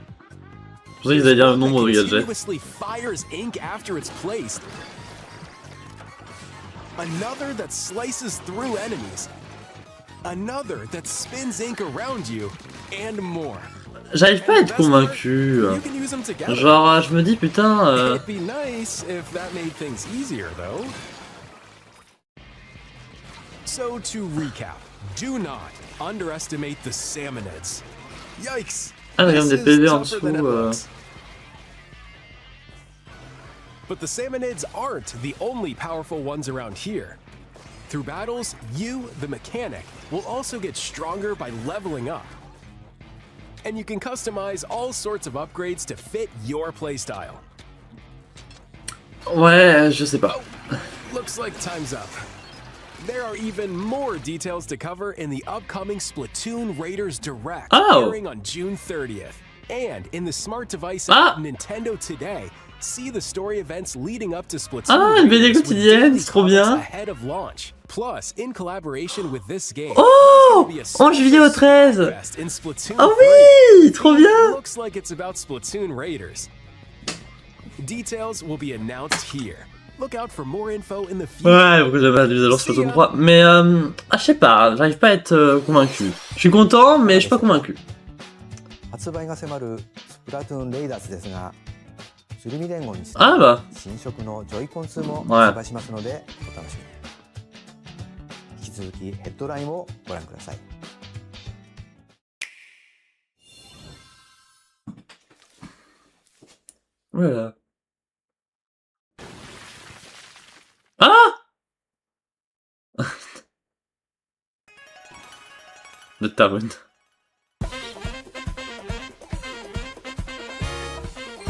Je pensais qu'ils allaient dire le nombre de gadgets. Continuously fires ink after it's placed. Another that slices through enemies. Another that spins ink around you, and more. J'arrive pas à être convaincu. Genre, je me dis putain. It'd be nice if that made things easier, though. So to recap, do not underestimate the Salmonids. Yikes! Ah, il y a des PV en dessous. But the Salmonids aren't the only powerful ones around here. Through battles, you, the mechanic, will also get stronger by leveling up. And you can customize all sorts of upgrades to fit your playstyle. Ouais, je sais pas. Looks like time's up. There are even more details to cover in the upcoming Splatoon Raiders Direct, airing on June 30th. And in the smart device app Nintendo Today, see the story events leading up to Splatoon une BD quotidienne, c'est trop bien. Ahead of launch. Plus, in collaboration with this game, oh, 11 vidéo 13. Oh oui, trop bien. Looks like it's about Splatoon Raiders. Details will be announced here. Look out for more info in the future. Ouais, pourquoi j'avais pas de Splatoon 3. Mais je sais pas, j'arrive pas à être convaincu. Je suis content, mais je suis pas convaincu. 発売が迫るスプラトゥーンレイダーズですが、スルミ連合にして新色のジョイコン2も発売しますのでお楽しみに。引き続きヘッドラインをご覧ください。Voilà. Ah de Tarun.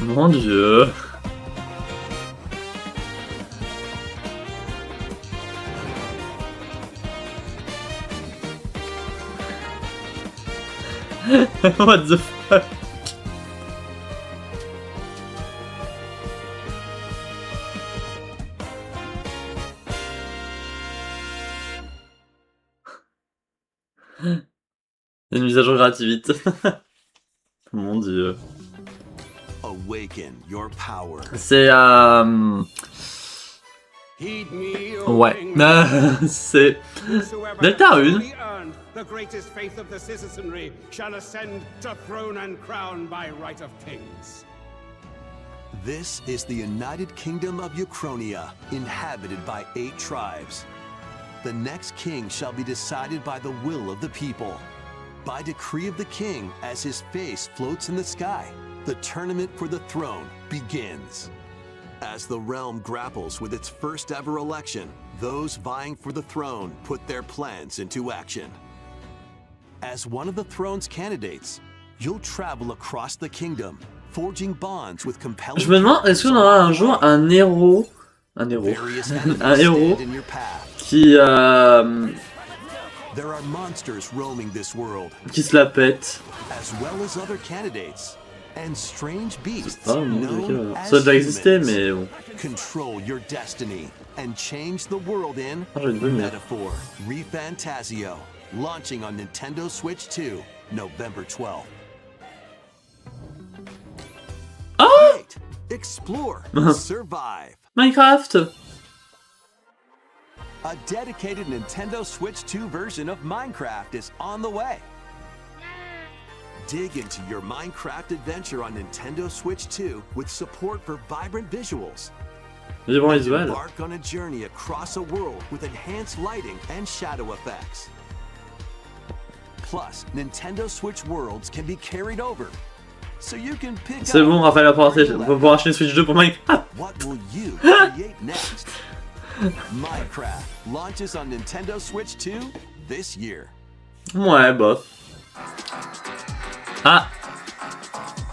Mon Dieu. What the fuck? Une mise à jour gratuite vite. Mon Dieu. C'est ouais. C'est Deltarune. The greatest faith of the citizenry shall ascend to throne and crown by right of kings. This is the United Kingdom of Uchronia, inhabited by 8 tribes. The next king shall be decided by the will of the people. By decree of the king, as his face floats in the sky, the tournament for the throne begins. As the realm grapples with its first ever election, those vying for the throne put their plans into action. As one of the throne's candidates, you'll travel across the kingdom, forging bonds with compelling. Je me demande, est-ce qu'on aura un jour un héros qui There are monsters roaming this world, qui se la pète. As well as other candidates and strange beasts Ça known as a déjà existé, mais bon. Control your destiny and change the world in Metaphor ReFantasio, launching on Nintendo Switch 2, November 12th. Create, explore, survive. Minecraft. A dedicated Nintendo Switch 2 version of Minecraft is on the way. Dig into your Minecraft adventure on Nintendo Switch 2 with support for vibrant visuals. Embark on a journey across a world with enhanced lighting and shadow effects. Plus, Nintendo Switch worlds can be carried over, so you can pick up. C'est bon, Raphaël va pouvoir acheter Switch 2 pour Minecraft. What will you create next? Minecraft launches on Nintendo Switch 2 this year. Ouais, bof. Ah,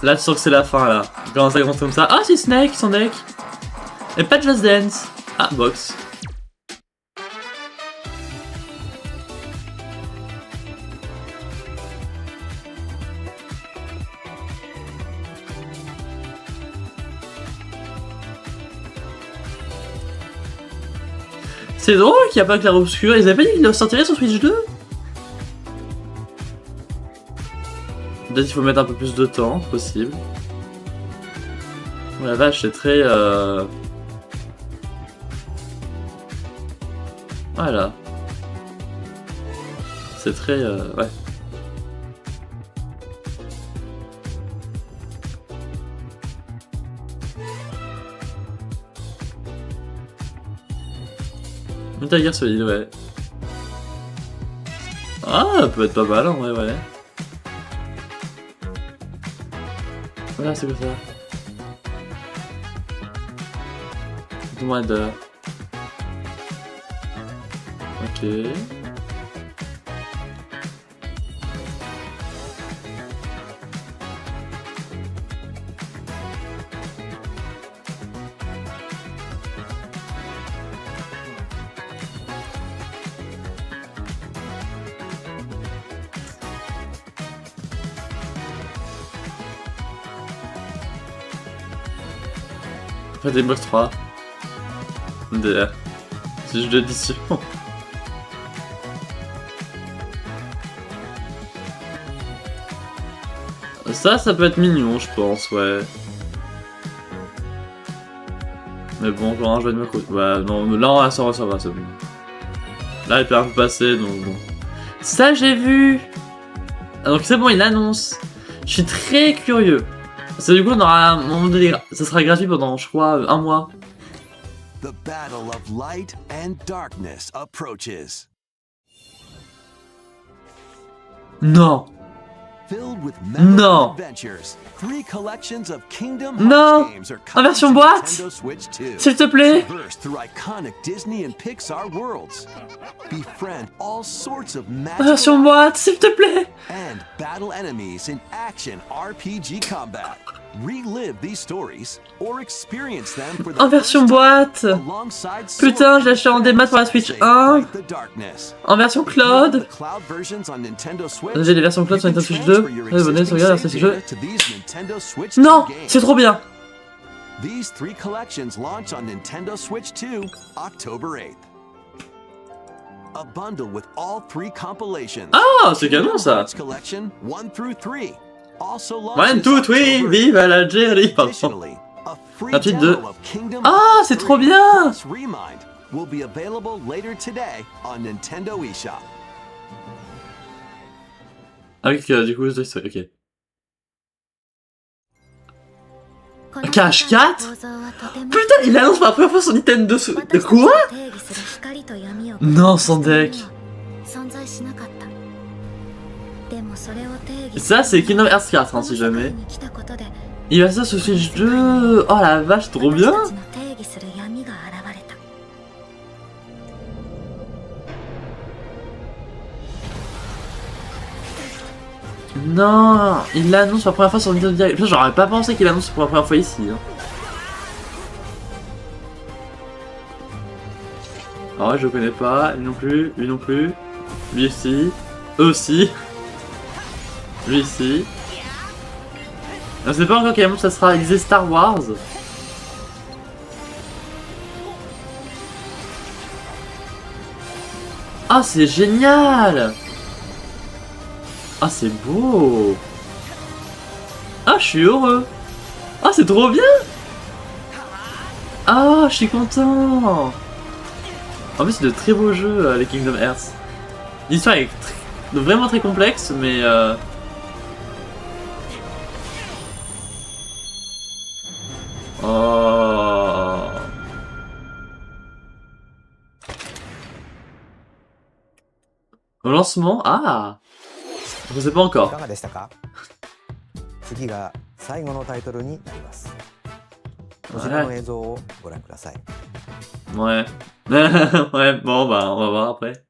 là tu sens que c'est la fin là. Quand ça commence comme ça. Ah, c'est Snake, son deck. Et pas Just Dance. Ah, box. C'est drôle qu'il n'y a pas Clair Obscur. Ils avaient pas dit qu'ils le sortiraient sur Switch 2? Peut-être qu'il faut mettre un peu plus de temps, possible. Oh la vache, c'est très... Voilà. C'est très... ouais. Metal Gear Solid, ouais. Ah, ça peut être pas mal en vrai, ouais. Voilà, c'est quoi ça? Tomb Raider. Ok. Pas des boss 3. Des jeux d'édition. Ça peut être mignon, je pense, ouais. Mais bon, encore un jeu de me coûte. Ouais, non, là, ça va, c'est bon. Là, il peut un peu passer, donc bon. Ça, j'ai vu! Ah, donc c'est bon, il annonce. Je suis très curieux. C'est du coup, on aura un moment donné, ça sera gratuit pendant, je crois, un mois. The battle of light and darkness approaches. Non. Non. Non. En version boîte. S'il te plaît. En version boîte, s'il te plaît. En version boîte. Putain, je l'ai acheté en démat pour la Switch 1. En version cloud. J'ai les versions cloud sur Nintendo Switch 2. Abonnez, sauvegarde, c'est ce jeu. Non, c'est trop bien. These 3 collections launch on Nintendo Switch 2, October 8th. A bundle with all 3 compilations. Ah, c'est canon ça. Collection 1 through 3. Also 1, 2, 3, vive l'Algérie, pardon. Un tweet de... Ah, c'est trop bien. Will be available later today on Nintendo eShop. Avec du coup, ok. Cash 4? Putain, il annonce pour la première fois son Nintendo de quoi? Non, sans deck. Ça, c'est Kingdom Hearts 4, hein, si jamais. Il va ça sur Switch 2. Oh la vache, trop bien. Non, il l'annonce pour la première fois sur Nintendo Direct. J'aurais pas pensé qu'il l'annonce pour la première fois ici. Hein. Ah ouais, je connais pas. Lui non plus, lui non plus. Lui aussi. Eux aussi. Lui ici. On sait pas encore quel ça sera. Il disait Star Wars. Ah, c'est génial! Ah, c'est beau! Ah, je suis heureux! Ah, c'est trop bien! Ah, je suis content! En plus, c'est de très beaux jeux, les Kingdom Hearts. L'histoire est vraiment très complexe, mais... Oh... Au lancement? Ah! Je sais pas encore. Ouais. Ouais, bon bah on va voir après.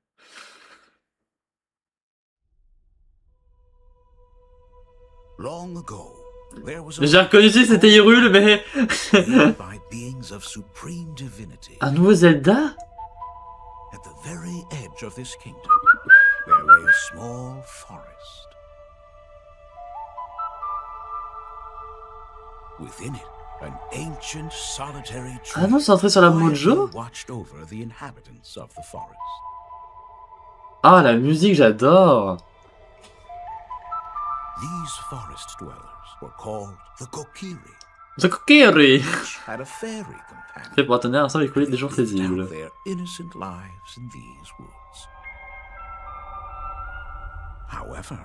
J'ai reconnu que c'était Hyrule, mais... Un nouveau Zelda? There lay a small forest. Within it, An ancient solitary tree. Ah non, c'est entré sur la mojo. Watched over the inhabitants of the forest. Ah, la musique, j'adore. These forest dwellers were called the Kokiri. The Kokiri. Each had a fairy companion. Fait pour tenir ensemble et couler des jours paisibles. Their innocent lives in these woods. However,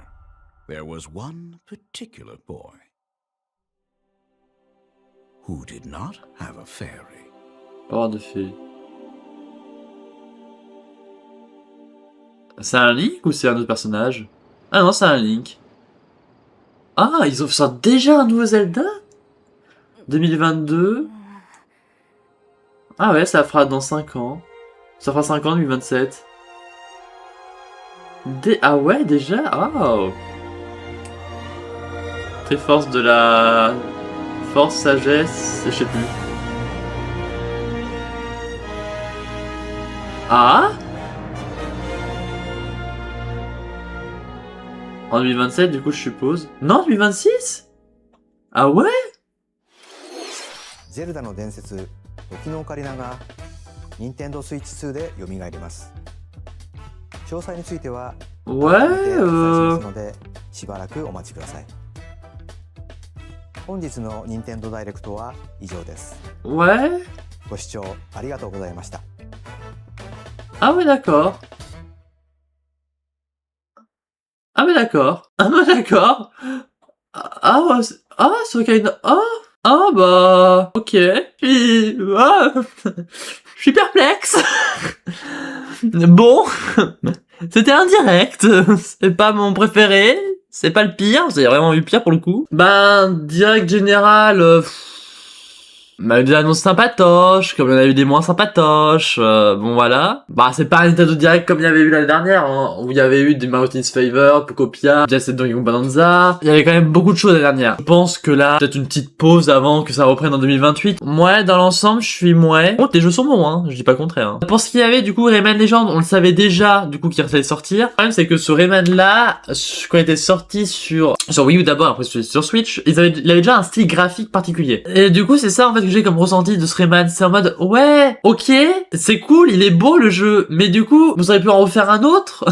there was one particular boy who did not have a fairy. Pas avoir de fée. C'est un Link ou c'est un autre personnage? Ah non, c'est un Link. Ah, ils ont sorti déjà un nouveau Zelda 2022. Ah ouais, ça fera dans 5 ans. Ça fera 5 ans, 2027. Ah ouais, déjà? Oh. Très force de la... Force, sagesse, je sais plus. Ah? En 2027, du coup, je suppose. Non, 2026? Ah ouais? Zelda の伝説、時のオカリナが Nintendo Switch 2で蘇ります。詳細については、ouais, のでしばらくお待ちください。本日の Nintendo Direct は以上です。Ouais. ご視聴ありがとうございました。Ah ouais, d'accord. Ah mais d'accord. Ah mais d'accord. Ah ouais. Ah, c'est ok. Ah bah. Ok. Puis. Ah, je suis perplexe. Bon. C'était indirect. C'est pas mon préféré. C'est pas le pire. Vous avez vraiment eu pire pour le coup. Ben, direct général. On a eu des annonces sympatoches, comme il y en a eu des moins sympatoches, bon voilà. Bah c'est pas un Nintendo Direct comme il y avait eu l'année dernière, hein, où il y avait eu des Mario Tennis Favor, Pocopia, Jet Set Donkey Kong Bonanza. Il y avait quand même beaucoup de choses l'année dernière. Je pense que là, peut-être une petite pause avant que ça reprenne en 2028. Ouais, dans l'ensemble, je suis mouais. Bon, les jeux sont bons, hein, je dis pas le contraire. Hein. Pour ce qu'il y avait, du coup, Rayman Legends, on le savait déjà, du coup, qu'il allait sortir. Le problème, c'est que ce Rayman là, quand il était sorti sur Wii U d'abord, après sur Switch, il avait déjà un style graphique particulier. Et du coup, c'est ça, en fait, que j'ai comme ressenti de ce Rayman, c'est en mode ouais, ok, c'est cool, il est beau le jeu, mais du coup, vous auriez pu en refaire un autre.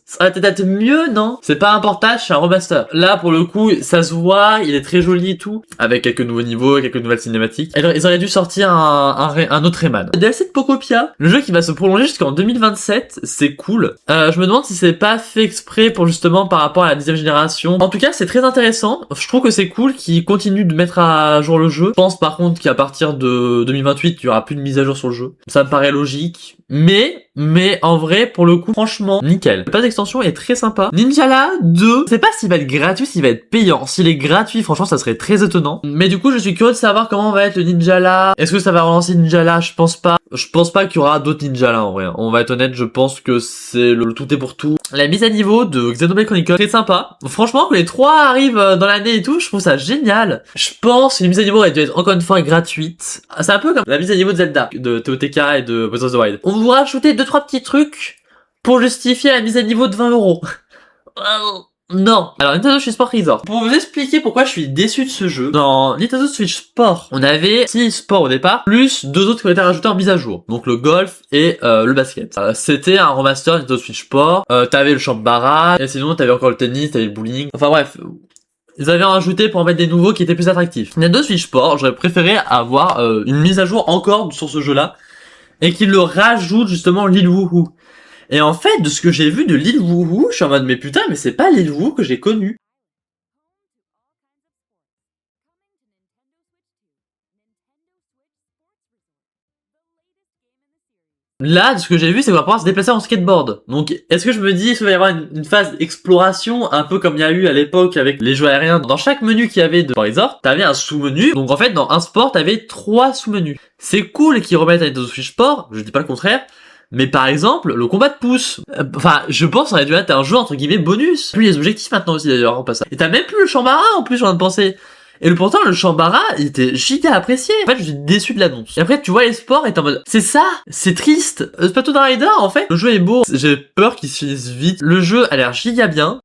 Ça aurait peut-être mieux, non? C'est pas un portage, c'est un remaster. Là, pour le coup, ça se voit, il est très joli et tout, avec quelques nouveaux niveaux, quelques nouvelles cinématiques. Alors, ils auraient dû sortir un autre Rayman. DLC de Pocopia, le jeu qui va se prolonger jusqu'en 2027, c'est cool. Je me demande si c'est pas fait exprès pour justement par rapport à la 10e génération. En tout cas, c'est très intéressant. Je trouve que c'est cool qu'ils continuent de mettre à jour le jeu. Je pense par contre qu'à partir de 2028, il y aura plus de mise à jour sur le jeu. Ça me paraît logique. Mais en vrai, pour le coup, franchement, nickel. Le pass d'extension est très sympa. Ninjala 2, je sais pas s'il va être gratuit, s'il va être payant. S'il est gratuit, franchement, ça serait très étonnant. Mais du coup, je suis curieux de savoir comment va être le Ninjala. Est-ce que ça va relancer Ninjala? Je pense pas. Je pense pas qu'il y aura d'autres Ninjala en vrai. On va être honnête, je pense que c'est le tout est pour tout. La mise à niveau de Xenoblade Chronicles, très sympa. Franchement, que les 3 arrivent dans l'année et tout, je trouve ça génial. Je pense que les mises à niveau aurait dû être encore une fois gratuite. C'est un peu comme la mise à niveau de Zelda, de TOTK et de Breath of the Wild. On vous rajouter 2-3 petits trucs pour justifier la mise à niveau de 20 €. Non. Alors, Nintendo Switch Sport Resort. Pour vous expliquer pourquoi je suis déçu de ce jeu, dans Nintendo Switch Sport, on avait 6 sports au départ, plus 2 autres qui ont été rajoutés en mise à jour. Donc le golf et le basket. C'était un remaster Nintendo Switch Sport. T'avais le champ de barrage, et sinon t'avais encore le tennis, t'avais le bowling. Enfin bref. Ils avaient rajouté pour en mettre des nouveaux qui étaient plus attractifs. Nintendo Switch Sport, j'aurais préféré avoir une mise à jour encore sur ce jeu-là, et qu'ils le rajoutent justement Lil Woohoo. Et en fait, de ce que j'ai vu de Lil Woohoo, je suis en mode mais putain, mais c'est pas Lil Woohoo que j'ai connu. Là, de ce que j'ai vu, c'est qu'on va pouvoir se déplacer en skateboard. Donc, est-ce que je me dis, est-ce qu'il va y avoir une phase d'exploration, un peu comme il y a eu à l'époque avec les jeux aériens? Dans chaque menu qu'il y avait de Resort, t'avais un sous-menu. Donc en fait, dans un sport, t'avais 3 sous-menus. C'est cool qu'ils remettent à Nintendo Switch Sport, je dis pas le contraire. Mais par exemple, le combat de pouce. Enfin, je pense qu'on aurait dû être un jeu entre guillemets bonus. Plus les objectifs maintenant aussi d'ailleurs, en passant. Et t'as même plus le champ marin en plus, j'en ai pensé. Et pourtant, le Chambara, il était giga apprécié. En fait, je suis déçu de l'annonce. Et après, tu vois les sports et t'es en mode, c'est ça, c'est triste. Splatoon Rider, en fait, le jeu est beau. J'ai peur qu'il se finisse vite. Le jeu a l'air giga bien.